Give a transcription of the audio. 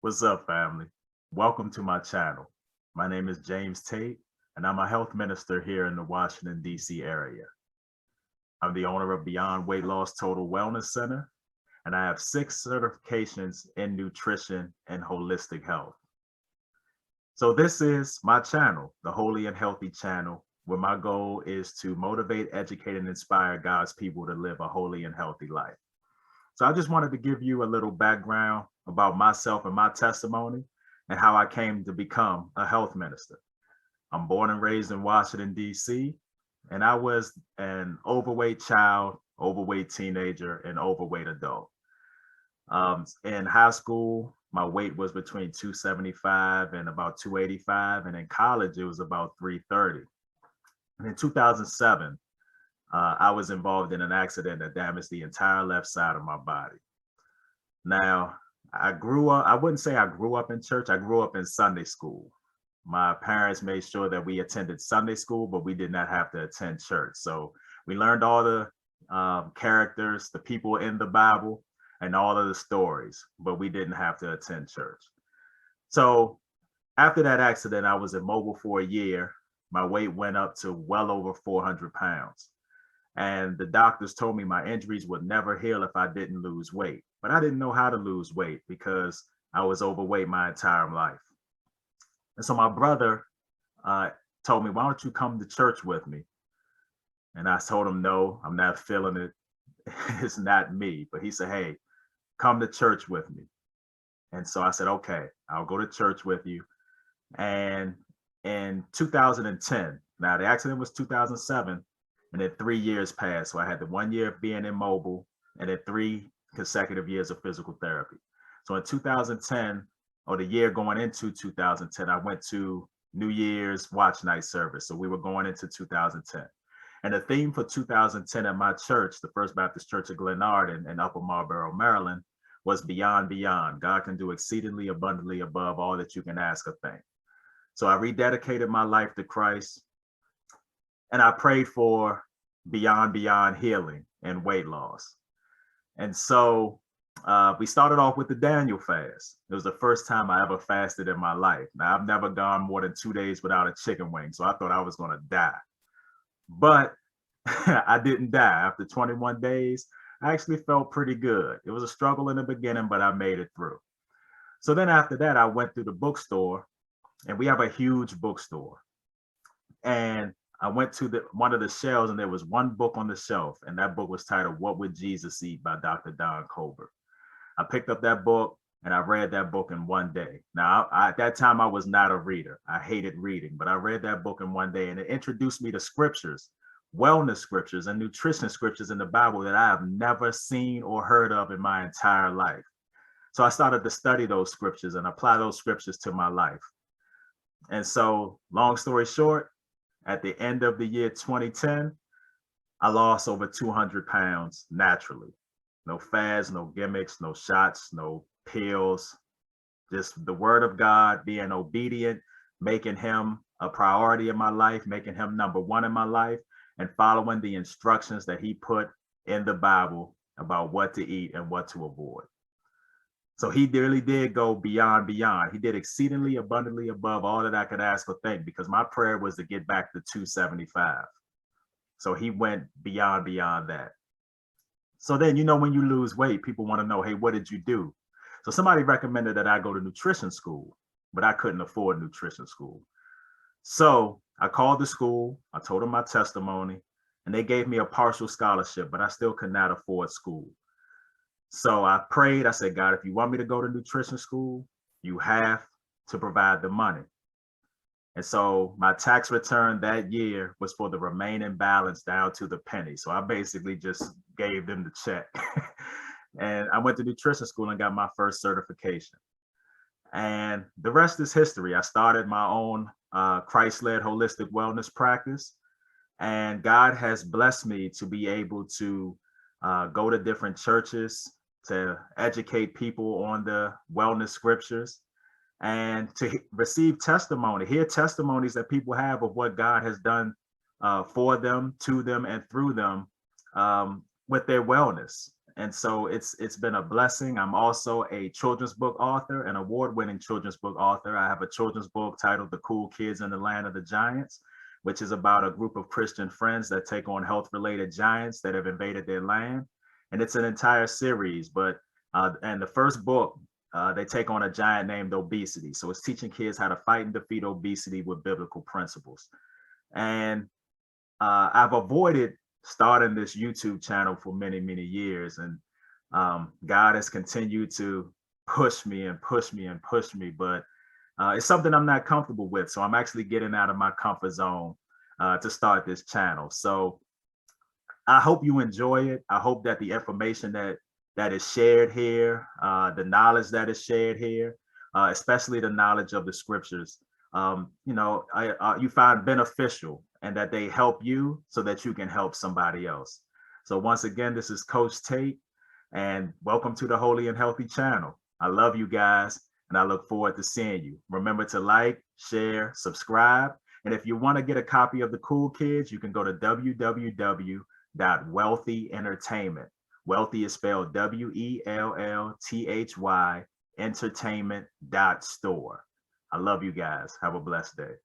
What's up, family? Welcome to my channel. My name is James Tate, and I'm a health minister here in the Washington, D.C. area. I'm the owner of Beyond Weight Loss Total Wellness Center, and I have 6 certifications in nutrition and holistic health. So, this is my channel, the Holy and Healthy channel, where my goal is to motivate, educate, and inspire God's people to live a holy and healthy life. So I just wanted to give you a little background about myself and my testimony and how I came to become a health minister. I'm born and raised in Washington, D.C., and I was an overweight child, overweight teenager, and overweight adult. In high school, my weight was between 275 and about 285, and in college, it was about 330. And in 2007, I was involved in an accident that damaged the entire left side of my body. Now, I grew up, I wouldn't say I grew up in church, I grew up in Sunday school. My parents made sure that we attended Sunday school, but we did not have to attend church. So we learned all the characters, the people in the Bible, and all of the stories, but we didn't have to attend church. So after that accident, I was immobile for a year. My weight went up to well over 400 pounds. And the doctors told me my injuries would never heal if I didn't lose weight. But I didn't know how to lose weight because I was overweight my entire life. And so my brother told me, why don't you come to church with me? And I told him, no, I'm not feeling it. It's not me. But he said, hey, come to church with me. And so I said, okay, I'll go to church with you. And in 2010, now the accident was 2007, and then 3 years passed. So I had the 1 year of being immobile and then 3 consecutive years of physical therapy. So in 2010, or the year going into 2010, I went to New Year's watch night service. So we were going into 2010. And the theme for 2010 at my church, the First Baptist Church of Glenard in Upper Marlboro, Maryland, was Beyond Beyond. God can do exceedingly abundantly above all that you can ask or think. So I rededicated my life to Christ, and I prayed for beyond healing and weight loss. And so we started off with the Daniel fast. It was the first time I ever fasted in my life. Now, I've never gone more than 2 days without a chicken wing, so I thought I was going to die. But I didn't die. After 21 days, I actually felt pretty good. It was a struggle in the beginning, but I made it through. So then after that, I went through the bookstore, and we have a huge bookstore. And I went to one of the shelves, and there was one book on the shelf, and that book was titled "What Would Jesus Eat" by Dr. Don Colbert. I picked up that book and I read that book in one day. Now, at that time, I was not a reader. I hated reading, but I read that book in one day, and it introduced me to scriptures, wellness scriptures, and nutrition scriptures in the Bible that I have never seen or heard of in my entire life. So I started to study those scriptures and apply those scriptures to my life. And so, long story short, at the end of the year 2010, I lost over 200 pounds naturally. No fads, no gimmicks, no shots, no pills, just the word of God, being obedient, making him a priority in my life, making him number one in my life, and following the instructions that he put in the Bible about what to eat and what to avoid. So he really did go beyond. He did exceedingly abundantly above all that I could ask or think, because my prayer was to get back to 275. So he went beyond that. So then, when you lose weight, people want to know, hey, what did you do? So somebody recommended that I go to nutrition school, but I couldn't afford nutrition school. So I called the school, I told them my testimony, and they gave me a partial scholarship, but I still could not afford school. So I prayed, I said, God, if you want me to go to nutrition school, you have to provide the money. And so my tax return that year was for the remaining balance down to the penny. So I basically just gave them the check. And I went to nutrition school and got my first certification. And the rest is history. I started my own Christ-led holistic wellness practice. And God has blessed me to be able to go to different churches, to educate people on the wellness scriptures, and to receive testimony, hear testimonies that people have of what God has done for them, to them, and through them with their wellness. And so it's been a blessing. I'm also a children's book author, an award-winning children's book author. I have a children's book titled The Cool Kids in the Land of the Giants, which is about a group of Christian friends that take on health-related giants that have invaded their land. And it's an entire series, but and the first book, they take on a giant named obesity. So it's teaching kids how to fight and defeat obesity with biblical principles. And I've avoided starting this YouTube channel for many, many years. And God has continued to push me and push me and push me, but it's something I'm not comfortable with. So I'm actually getting out of my comfort zone to start this channel. So I hope you enjoy it. I hope that the information that is shared here, the knowledge that is shared here, especially the knowledge of the scriptures, you find beneficial, and that they help you so that you can help somebody else. So once again, this is Coach Tate, and welcome to the Holy and Healthy channel. I love you guys, and I look forward to seeing you. Remember to like, share, subscribe. And if you want to get a copy of The Cool Kids, you can go to www.wellthy entertainment. Wellthy is spelled WELLTHY entertainment.store. I love you guys. Have a blessed day.